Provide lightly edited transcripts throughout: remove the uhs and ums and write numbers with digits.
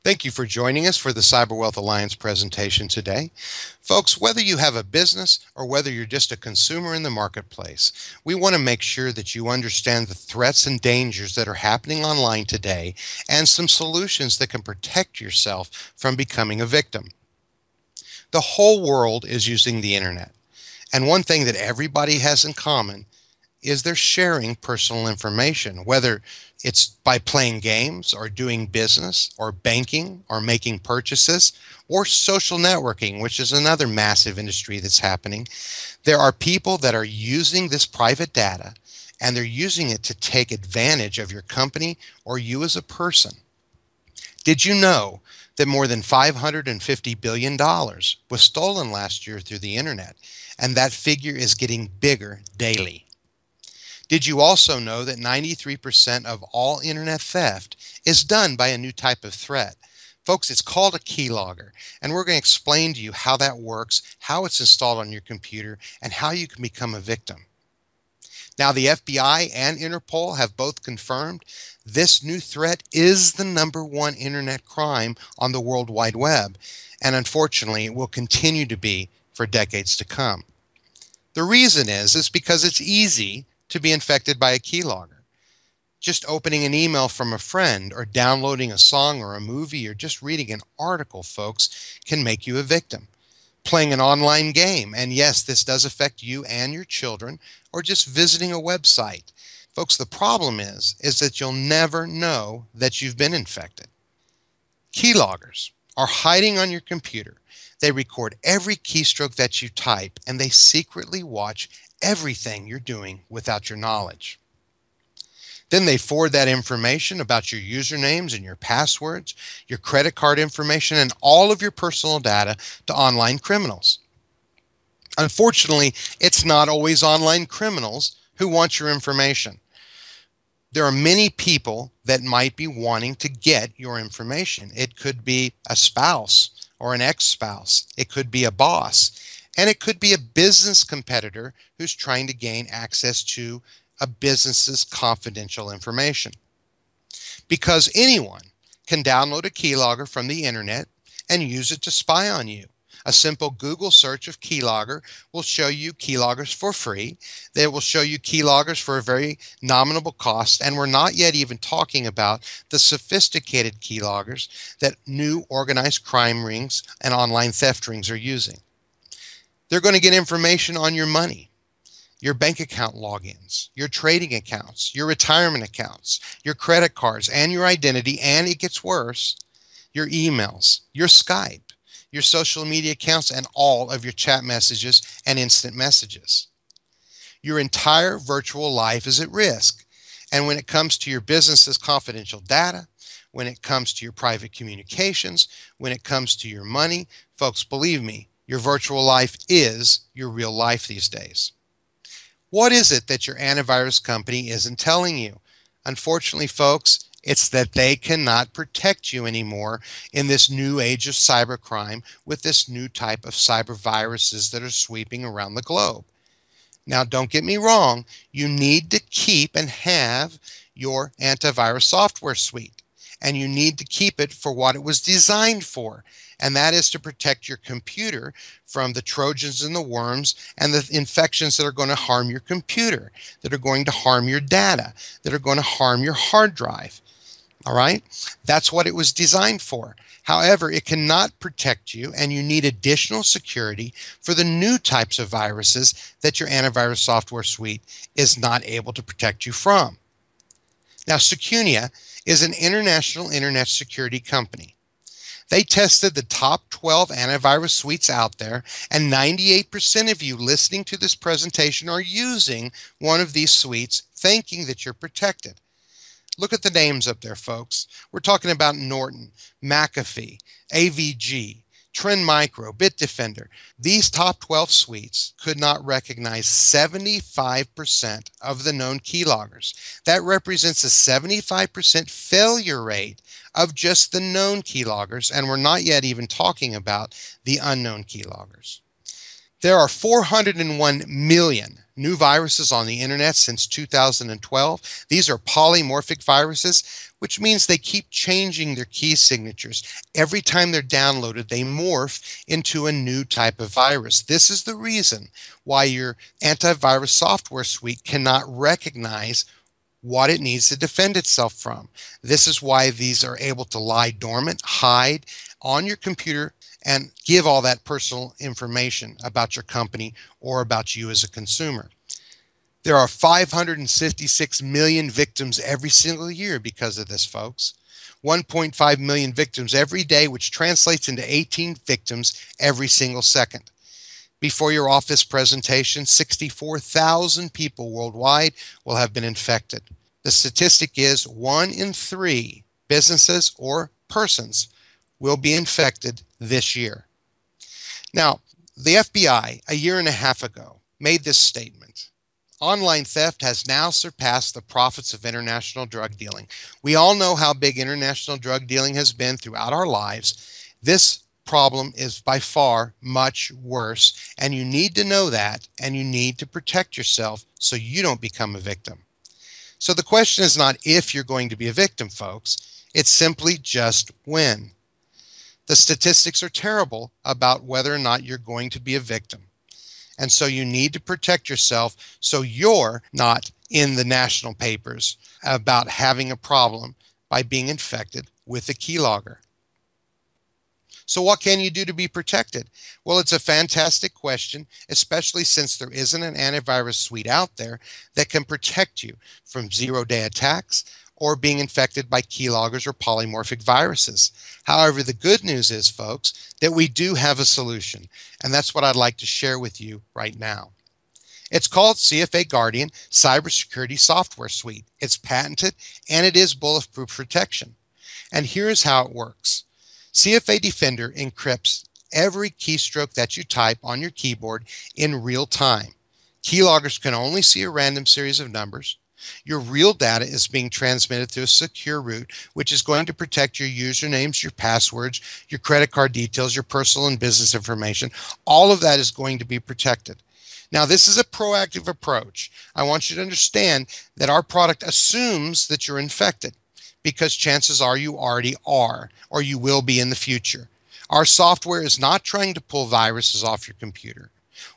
Thank you for joining us for the CyberWealth Alliance presentation today. Folks, whether you have a business or whether you're just a consumer in the marketplace, we want to make sure that you understand the threats and dangers that are happening online today and some solutions that can protect yourself from becoming a victim. The whole world is using the internet, and one thing that everybody has in common is they're sharing personal information, whether it's by playing games or doing business or banking or making purchases or social networking, which is another massive industry that's happening. There are people that are using this private data and they're using it to take advantage of your company or you as a person. Did you know that more than $550 billion was stolen last year through the internet? And that figure is getting bigger daily. Did you also know that 93% of all internet theft is done by a new type of threat? Folks, it's called a keylogger, and we're going to explain to you how that works, how it's installed on your computer, and how you can become a victim. Now, the FBI and Interpol have both confirmed this new threat is the #1 internet crime on the World Wide Web, and unfortunately, it will continue to be for decades to come. The reason is because it's easy to be infected by a keylogger. Just opening an email from a friend or downloading a song or a movie or just reading an article, folks, can make you a victim. Playing an online game, and yes, this does affect you and your children, or just visiting a website. Folks, the problem is that you'll never know that you've been infected. Keyloggers are hiding on your computer. They record every keystroke that you type, and they secretly watch everything you're doing without your knowledge. Then they forward that information about your usernames and your passwords, your credit card information, and all of your personal data to online criminals. Unfortunately, it's not always online criminals who want your information. There are many people that might be wanting to get your information. It could be a spouse or an ex-spouse. It could be a boss. And it could be a business competitor who's trying to gain access to a business's confidential information. Because anyone can download a keylogger from the internet and use it to spy on you. A simple Google search of keylogger will show you keyloggers for free. They will show you keyloggers for a very nominal cost, and we're not yet even talking about the sophisticated keyloggers that new organized crime rings and online theft rings are using. They're going to get information on your money, your bank account logins, your trading accounts, your retirement accounts, your credit cards, and your identity, and it gets worse, your emails, your Skype, your social media accounts, and all of your chat messages and instant messages. Your entire virtual life is at risk. And when it comes to your business's confidential data, when it comes to your private communications, when it comes to your money, folks, believe me, your virtual life is your real life these days. What is it that your antivirus company isn't telling you? Unfortunately, folks, it's that they cannot protect you anymore in this new age of cybercrime with this new type of cyber viruses that are sweeping around the globe. Now, don't get me wrong, you need to keep and have your antivirus software suite, and you need to keep it for what it was designed for, and that is to protect your computer from the Trojans and the worms and the infections that are going to harm your computer, that are going to harm your data, that are going to harm your hard drive. All right? That's what it was designed for. However, it cannot protect you, and you need additional security for the new types of viruses that your antivirus software suite is not able to protect you from. Now, Secunia is an international internet security company. They tested the top 12 antivirus suites out there, and 98% of you listening to this presentation are using one of these suites, thinking that you're protected. Look at the names up there, folks. We're talking about Norton, McAfee, AVG, Trend Micro, Bitdefender. These top 12 suites could not recognize 75% of the known keyloggers. That represents a 75% failure rate of just the known keyloggers, and we're not yet even talking about the unknown keyloggers. There are 401 million new viruses on the internet since 2012. These are polymorphic viruses, which means they keep changing their key signatures. Every time they're downloaded, they morph into a new type of virus. This is the reason why your antivirus software suite cannot recognize what it needs to defend itself from. This is why these are able to lie dormant, hide on your computer, and give all that personal information about your company or about you as a consumer. There are 556 million victims every single year because of this, folks. 1.5 million victims every day, which translates into 18 victims every single second. Before your office presentation, 64,000 people worldwide will have been infected. The statistic is 1 in 3 businesses or persons will be infected this year. Now, the FBI, a year and a half ago, made this statement. Online theft has now surpassed the profits of international drug dealing. We all know how big international drug dealing has been throughout our lives. This problem is by far much worse, and you need to know that, and you need to protect yourself so you don't become a victim. So the question is not if you're going to be a victim, folks. It's simply just when. The statistics are terrible about whether or not you're going to be a victim. And so you need to protect yourself so you're not in the national papers about having a problem by being infected with a keylogger. So what can you do to be protected? Well, it's a fantastic question, especially since there isn't an antivirus suite out there that can protect you from zero-day attacks or being infected by keyloggers or polymorphic viruses. However, the good news is, folks, that we do have a solution, and that's what I'd like to share with you right now. It's called CFA Guardian Cybersecurity Software Suite. It's patented, and it is bulletproof protection. And here's how it works. CFA Defender encrypts every keystroke that you type on your keyboard in real time. Keyloggers can only see a random series of numbers. Your real data is being transmitted through a secure route, which is going to protect your usernames, your passwords, your credit card details, your personal and business information. All of that is going to be protected. Now, this is a proactive approach. I want you to understand that our product assumes that you're infected because chances are you already are, or you will be in the future. Our software is not trying to pull viruses off your computer.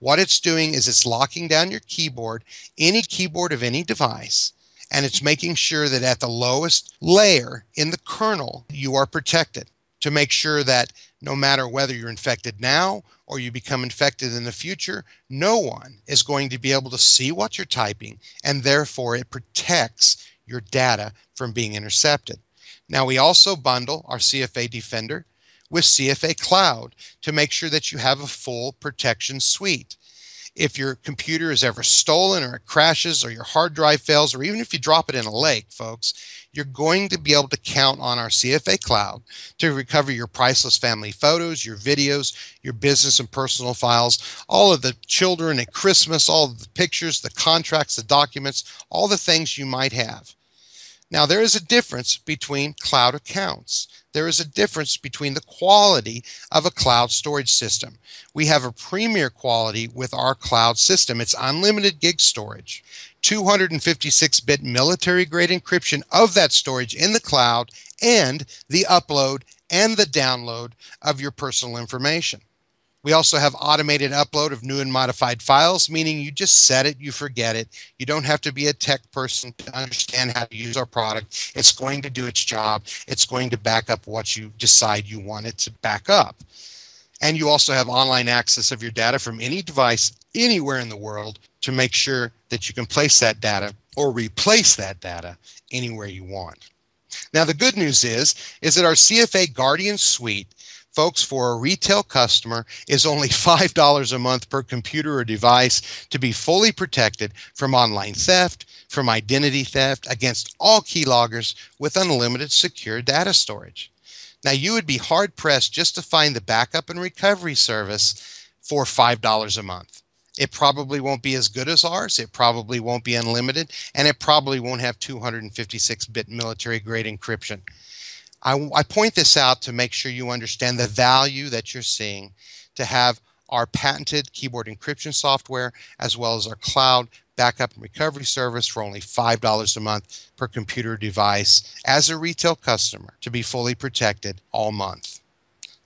What it's doing is it's locking down your keyboard, any keyboard of any device, and it's making sure that at the lowest layer in the kernel, you are protected to make sure that no matter whether you're infected now or you become infected in the future, no one is going to be able to see what you're typing, and therefore it protects your data from being intercepted. Now, we also bundle our CFA Defender with CFA Cloud to make sure that you have a full protection suite. If your computer is ever stolen or it crashes or your hard drive fails, or even if you drop it in a lake, folks, you're going to be able to count on our CFA Cloud to recover your priceless family photos, your videos, your business and personal files, all of the children at Christmas, all of the pictures, the contracts, the documents, all the things you might have. Now, there is a difference between cloud accounts. There is a difference between the quality of a cloud storage system. We have a premier quality with our cloud system. It's unlimited gig storage, 256-bit military-grade encryption of that storage in the cloud, and the upload and the download of your personal information. We also have automated upload of new and modified files, meaning you just set it, you forget it. You don't have to be a tech person to understand how to use our product. It's going to do its job. It's going to back up what you decide you want it to back up. And you also have online access of your data from any device anywhere in the world to make sure that you can place that data or replace that data anywhere you want. Now, the good news is that our CFA Guardian Suite, folks, for a retail customer is only $5 a month per computer or device to be fully protected from online theft, from identity theft, against all keyloggers with unlimited secure data storage. Now, you would be hard-pressed just to find the backup and recovery service for $5 a month. It probably won't be as good as ours, it probably won't be unlimited, and it probably won't have 256-bit military-grade encryption. I point this out to make sure you understand the value that you're seeing to have our patented keyboard encryption software, as well as our cloud backup and recovery service for only $5 a month per computer device as a retail customer to be fully protected all month.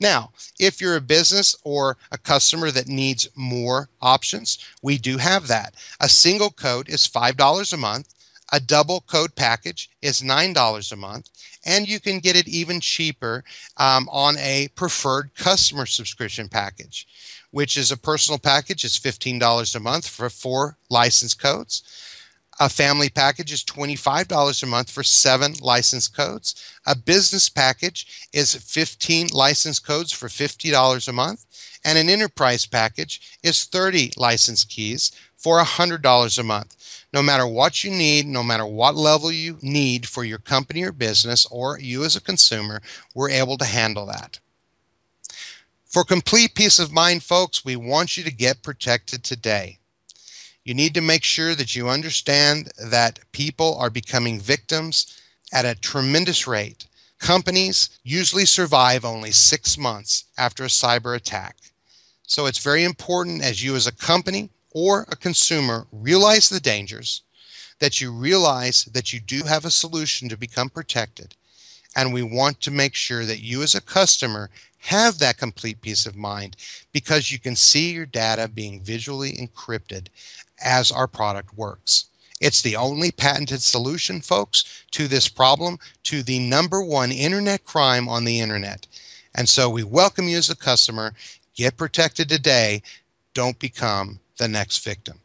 Now, if you're a business or a customer that needs more options, we do have that. A single code is $5 a month. A double code package is $9 a month, and you can get it even cheaper on a preferred customer subscription package, which is a personal package. It's $15 a month for 4 license codes. A family package is $25 a month for 7 license codes. A business package is 15 license codes for $50 a month. And an enterprise package is 30 license keys for $100 a month. No matter what you need, no matter what level you need for your company or business, or you as a consumer, we're able to handle that. For complete peace of mind, folks, we want you to get protected today. You need to make sure that you understand that people are becoming victims at a tremendous rate. Companies usually survive only 6 months after a cyber attack. So it's very important, as you as a company or a consumer realize the dangers, that you realize that you do have a solution to become protected. And we want to make sure that you as a customer have that complete peace of mind, because you can see your data being visually encrypted as our product works. It's the only patented solution, folks, to this problem, to the #1 internet crime on the internet. And so we welcome you as a customer. Get protected today. Don't become the next victim.